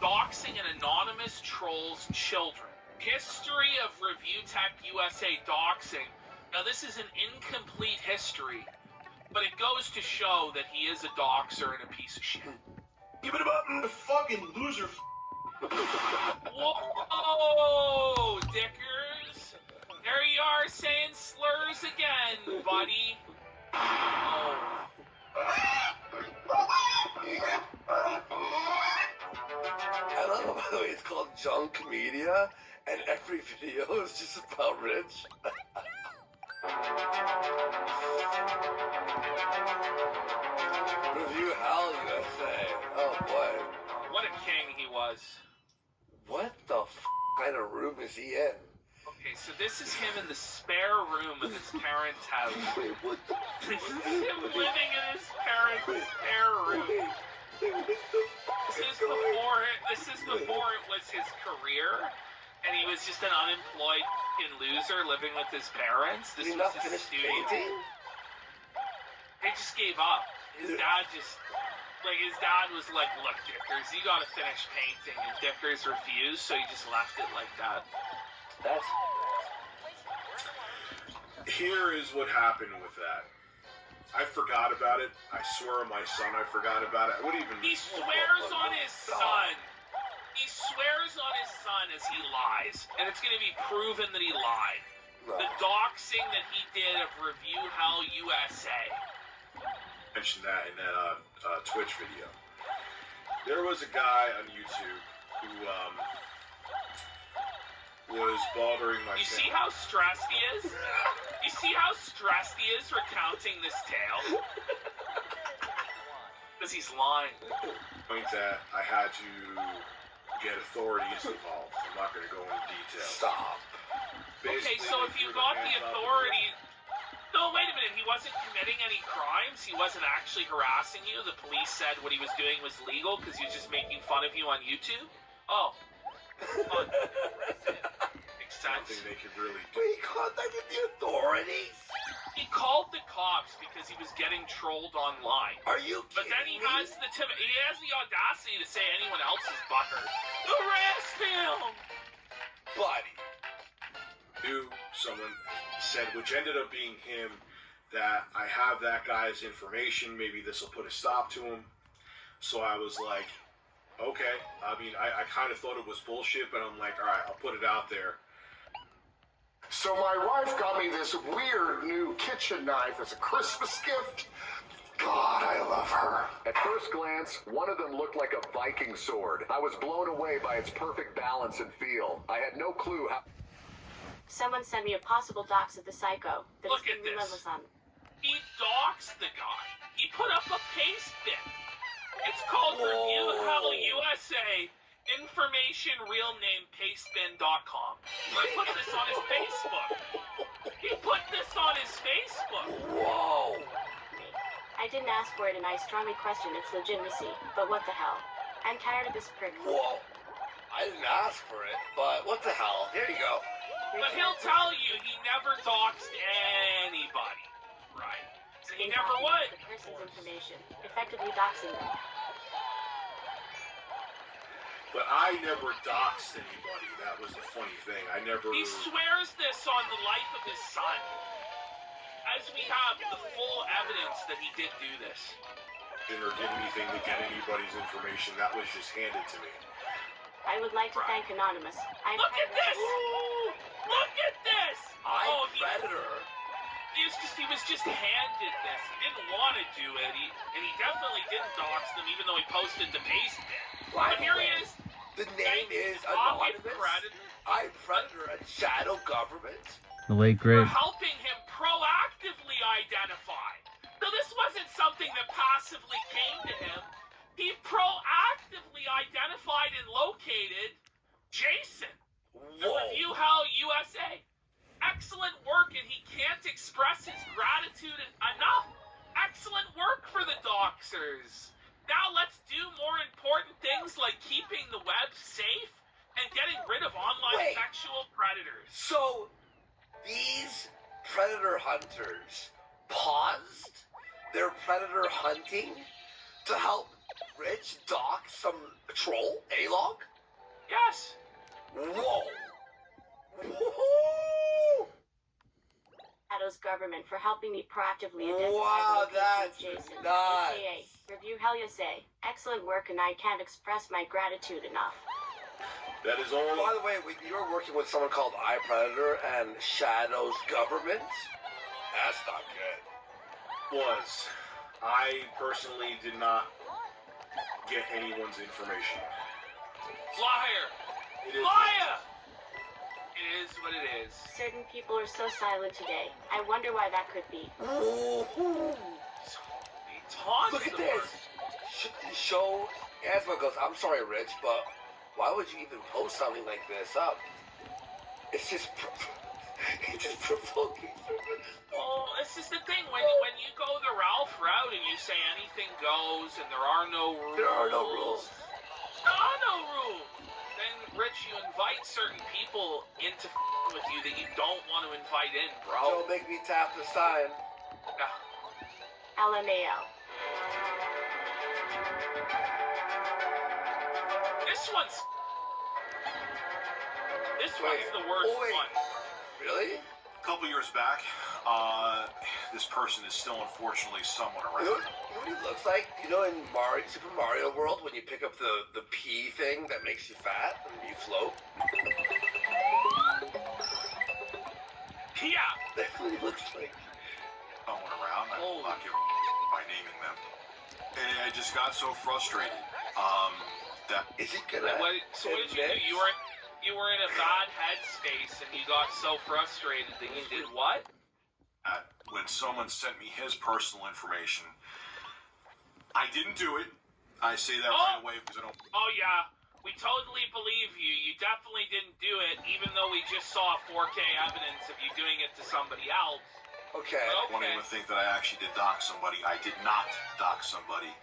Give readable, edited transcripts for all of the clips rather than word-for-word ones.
Doxing an anonymous troll's children. History of Review Tech USA doxing. Now, this is an incomplete history, but it goes to show that he is a doxer and a piece of shit. Give it up, fucking loser. Whoa, Dickers. There you are saying slurs again, buddy. Oh. I love how, by the way, it's called junk media, and every video is just about Rich. Review Hell USA. Oh boy. What a king he was. What the kind of room is he in? Okay, so this is him in the spare room of his parents' house. Wait, what the This is him living in his parents' spare room. This is before it was his career, and he was just an unemployed loser living with his parents. This Did he was not his finish studio. painting? They just gave up. His dad was like, look, Dickers, you gotta finish painting, and Dickers refused, so he just left it like that. That's... Here is what happened with that. I forgot about it. I swear on my son I forgot about it. I wouldn't even... He swears on his son. He swears on his son as he lies, and it's going to be proven that he lied. Right. The doxing that he did of Review Hell USA. Mentioned that in that Twitch video. There was a guy on YouTube who was bothering my You family. see how stressed he is? You see how stressed he is recounting this tale? Because he's lying. Point that I had to get authorities involved. I'm not going to go into detail. Stop. Okay, so if you got the authority... No, wait a minute. He wasn't committing any crimes. He wasn't actually harassing you. The police said what he was doing was legal because he was just making fun of you on YouTube? Oh. Makes sense. Something they could really do. Wait, he contacted the authorities? He called the cops because he was getting trolled online. Are you But kidding then he me? has the audacity to say anyone else is butthurt. Arrest him! Buddy. Knew someone said, which ended up being him, that I have that guy's information. Maybe this will put a stop to him. So I was like, okay. I mean, I kind of thought it was bullshit, but I'm like, all right, I'll put it out there. So my wife got me this weird new kitchen knife as a Christmas gift. God, I love her. At first glance, one of them looked like a Viking sword. I was blown away by its perfect balance and feel. I had no clue how... Someone sent me a possible dox of the psycho that Look is at being this. relentless on. He doxed the guy. He put up a paste bin. It's called Review Hell USA. Information, real name, pastebin.com. He put this on his Facebook. He put this on his Facebook. Whoa. I didn't ask for it and I strongly question its legitimacy, but what the hell? I'm tired of this prick. Whoa. I didn't ask for it, but what the hell? Here you go. But he'll tell you he never doxed anybody. Right. So he never would. The person's information, effectively doxing them. But I never doxed anybody. That was the funny thing. I never... He swears this on the life of his son. As we have the full evidence that he did do this. Or did anything to get anybody's information. That was just handed to me. I would like to thank Anonymous. Look at this! Look at this! Predator. He was just handed this. He didn't want to do it. And he definitely didn't dox them, even though he posted the paste bin. But here he is. The name is I'm Anonymous. Predator. I'm Predator, a shadow government. The late We're great. helping him proactively identify. So this wasn't something that passively came to him. He proactively identified and located Jason. The Review Hell USA. Excellent work, and he can't express his gratitude enough. Excellent work for the doxers. Now let's do more important things like keeping the web safe and getting rid of online sexual predators. So, these predator hunters paused their predator hunting to help Rich dox some troll, A-Log? Yes. Whoa. Whoa. Shadow's government for helping me proactively identify Wow, the location of that's Jason. nuts. AKA, review hell you say. Excellent work, and I can't express my gratitude enough. That is only. By the way, when you were working with someone called iPredator and Shadow's government, that's not good. Was. I personally did not get anyone's information. Liar. It is. Liar. It is what it is. Certain people are so silent today. I wonder why that could be. Ooh. He taunts Look at the this. person. Show Asma goes, I'm sorry, Rich, but why would you even post something like this up? It's just it's just provoking. Well, this is the thing. When you go the Ralph route and you say anything goes and there are no rules. There are no rules. There are no rules. Then, Rich, you invite certain people into with you that you don't want to invite in, bro. Don't make me tap the sign. LMAO. This one's Wait, the worst wait. one. Really? A couple years back, this person is still unfortunately somewhat You know, around. you know what he looks like? You know in Super Mario World when you pick up the pea thing that makes you fat and you float? Yeah. That's what he looks like. Someone around. I will not give by naming them. And I just got so frustrated. That Is he gonna So what did you do? admit? You were in a bad headspace and you got so frustrated that you did what? when someone sent me his personal information, I didn't do it. I say that right away because I don't. Oh yeah, we totally believe you. You definitely didn't do it, even though we just saw 4K evidence of you doing it to somebody else. Okay. I won't even think that I actually did dox somebody. I did not dox somebody.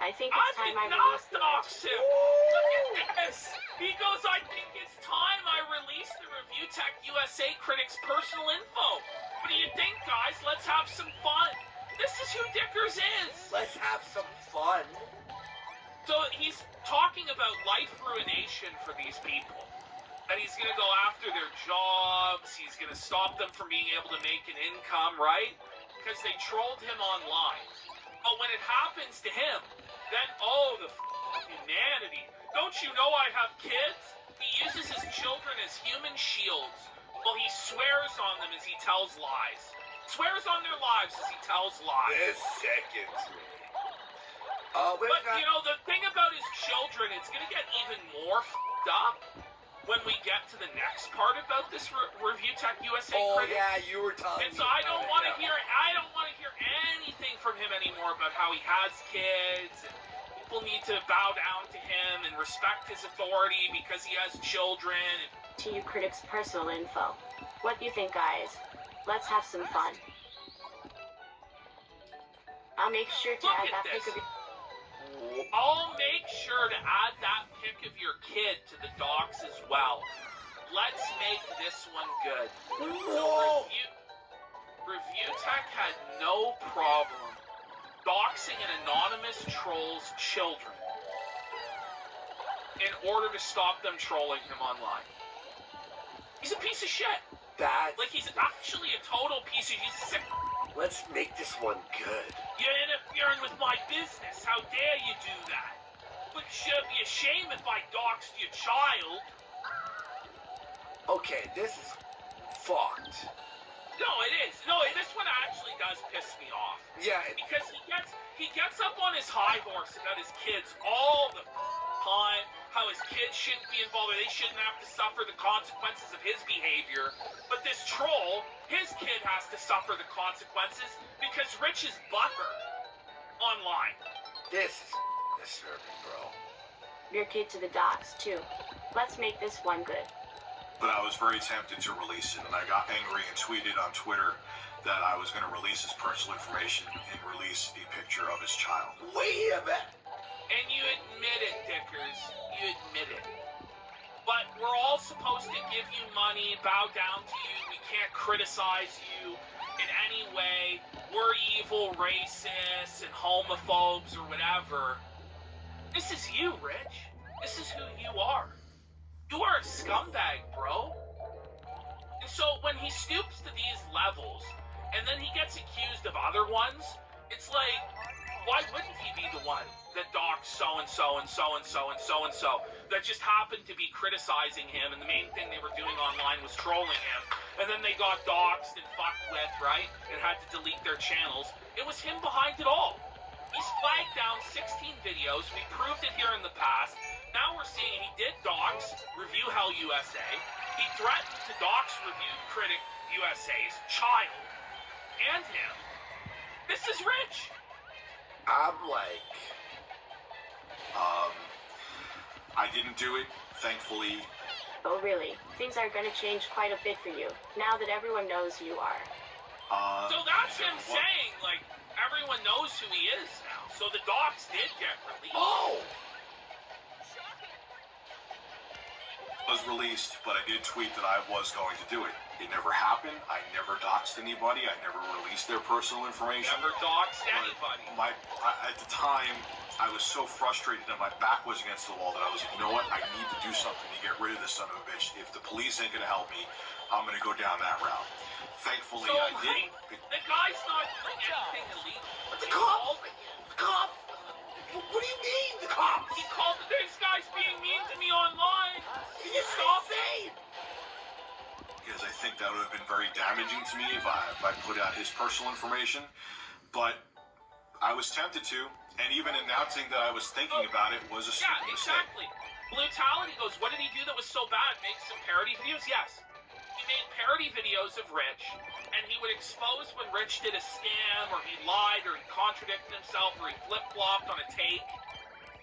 I think I it's time did I not release the dox him. Look at this. He goes, I think it's time I release the Review Tech USA critics' personal info. What do you think, guys? Let's have some fun. This is who Dickers is. Let's have some fun. So he's talking about life ruination for these people. And he's going to go after their jobs. He's going to stop them from being able to make an income, right? Because they trolled him online. But when it happens to him, then, oh, the humanity. Don't you know I have kids? He uses his children as human shields. Well, he swears on them as he tells lies. Swears on their lives as he tells lies. This sickens me. But, you know, the thing about his children, it's going to get even more f***ed up when we get to the next part about this Review Tech USA critic. Yeah, you were telling And me so I about don't it, want to yeah. hear anything from him anymore about how he has kids and people need to bow down to him and respect his authority because he has children. to you critics' personal info. What do you think, guys? Let's have some fun. I'll make sure to Look add at that pic this. of your... I'll make sure to add that pic of your kid to the docs as well. Let's make this one good. Whoa. Review Tech had no problem doxing an anonymous troll's children in order to stop them trolling him online. He's a piece of shit. Like, he's actually a total piece of... He's sick. Let's make this one good. You're interfering with my business. How dare you do that? It should be a shame if I doxed your child. Okay, this is fucked. No, it is. No, this one actually does piss me off. Yeah, Because he gets up on his high horse about his kids all the time. How his kids shouldn't be involved, or they shouldn't have to suffer the consequences of his behavior. But this troll, his kid has to suffer the consequences because Rich is butthurt online. this is disturbing, bro. Your kid to the docs, too. Let's make this one good. But I was very tempted to release it, and I got angry and tweeted on Twitter that I was going to release his personal information and release a picture of his child. Wait a minute. And you admit it, Dickers. You admit it. But we're all supposed to give you money, bow down to you. We can't criticize you in any way. We're evil racists and homophobes or whatever. This is you, Rich. This is who you are. You are a scumbag, bro. And so when he stoops to these levels, and then he gets accused of other ones, it's like, why wouldn't he be the one that doxed so-and-so and so-and-so and so-and-so that just happened to be criticizing him, and the main thing they were doing online was trolling him, and then they got doxed and fucked with, right, and had to delete their channels. It was him behind it all. He's flagged down 16 videos. We proved it here in the past. Now we're seeing he did dox Review Hell USA. He threatened to dox Review Critic USA's child and him. This is Rich. I'm like, I didn't do it, thankfully. Oh, really? Things are gonna change quite a bit for you, now that everyone knows who you are. So that's him saying, like, everyone knows who he is now. So the docs did get released. oh, Was released, but I did tweet that I was going to do it. It never happened. I never doxed anybody. I never released their personal information. Never doxed anybody. At the time, I was so frustrated and my back was against the wall that I was like, you know what? I need to do something to get rid of this son of a bitch. If the police ain't gonna help me, I'm gonna go down that route. Thankfully, So I did. the guy's not doing anything illegal. the cop, the cop. What do you mean, the cops? He called this guy's being mean to me online. Can you stop it? Because I think that would have been very damaging to me if I put out his personal information. But I was tempted to, and even announcing that I was thinking about it was a Yeah, stupid mistake. exactly. Blutality goes, what did he do that was so bad? Make some parody videos? Yes. He made parody videos of Rich, and he would expose when Rich did a scam, or he lied, or he contradicted himself, or he flip-flopped on a take.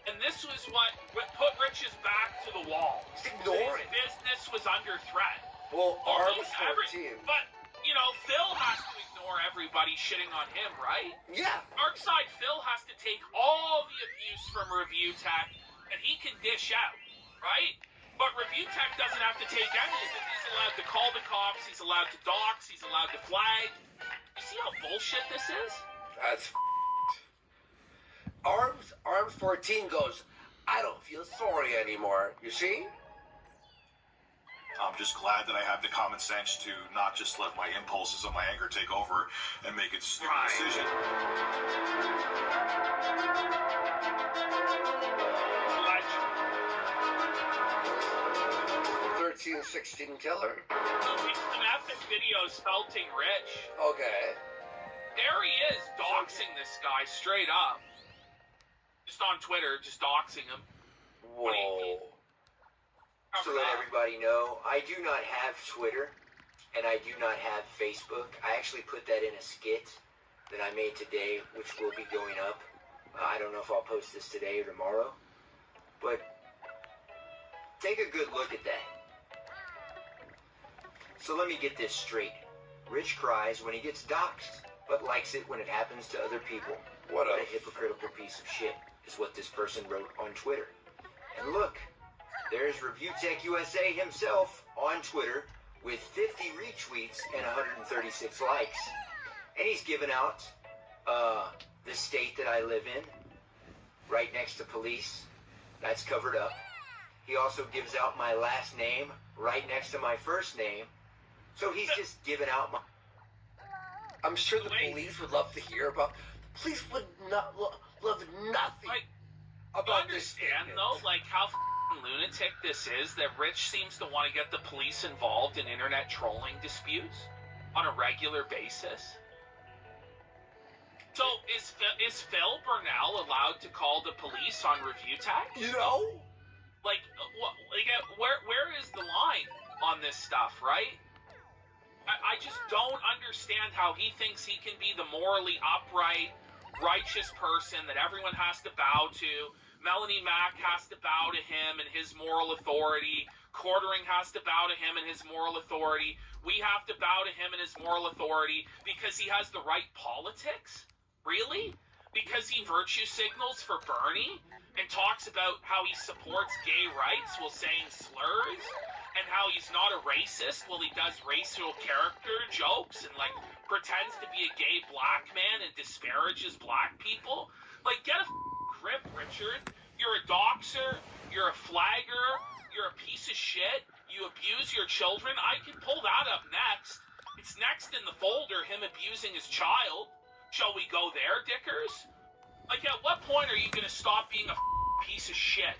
And this was what put Rich's back to the wall. Just ignore His it. business was under threat. Well, Arms Almost 14. But, you know, Phil has to ignore everybody shitting on him, right? Yeah. Darkside Phil has to take all the abuse from Review Tech, and he can dish out, right? But Review Tech doesn't have to take any of it. He's allowed to call the cops, he's allowed to dox, he's allowed to flag. You see how bullshit this is? That's Arms 14 goes, I don't feel sorry anymore. You see? I'm just glad that I have the common sense to not just let my impulses and my anger take over and make a stupid Right. decision. Legend. 1316 killer. Some epic videos felting Rich. Okay. There he is, doxing this guy straight up. Just on Twitter, just doxing him. Whoa. To let everybody know, I do not have Twitter, and I do not have Facebook. I actually put that in a skit that I made today, which will be going up. I don't know if I'll post this today or tomorrow, but take a good look at that. So let me get this straight. Rich cries when he gets doxxed, but likes it when it happens to other people. What a a hypocritical piece of shit, is what this person wrote on Twitter. And look, there's Review Tech USA himself on Twitter with 50 retweets and 136 likes. And he's given out the state that I live in, right next to police. That's covered up. He also gives out my last name right next to my first name. So he's just given out my... I'm sure the police would love to hear about. Police would not love nothing Like, about you this understand, statement. though, like, how lunatic this is, that Rich seems to want to get the police involved in internet trolling disputes on a regular basis. So is Phil Burnell allowed to call the police on Review Tech? You know? Like, where is the line on this stuff, right? I just don't understand how he thinks he can be the morally upright, righteous person that everyone has to bow to. Melanie Mack has to bow to him and his moral authority. Quartering has to bow to him and his moral authority. We have to bow to him and his moral authority because he has the right politics? Really? Because he virtue signals for Bernie and talks about how he supports gay rights while saying slurs? And how he's not a racist while he does racial character jokes and, like, pretends to be a gay black man and disparages black people? Like, get a grip, Richard. You're a doxer, you're a flagger, you're a piece of shit, you abuse your children. I can pull that up next. It's next in the folder, him abusing his child. Shall we go there, Dickers? Like, at what point are you going to stop being a piece of shit?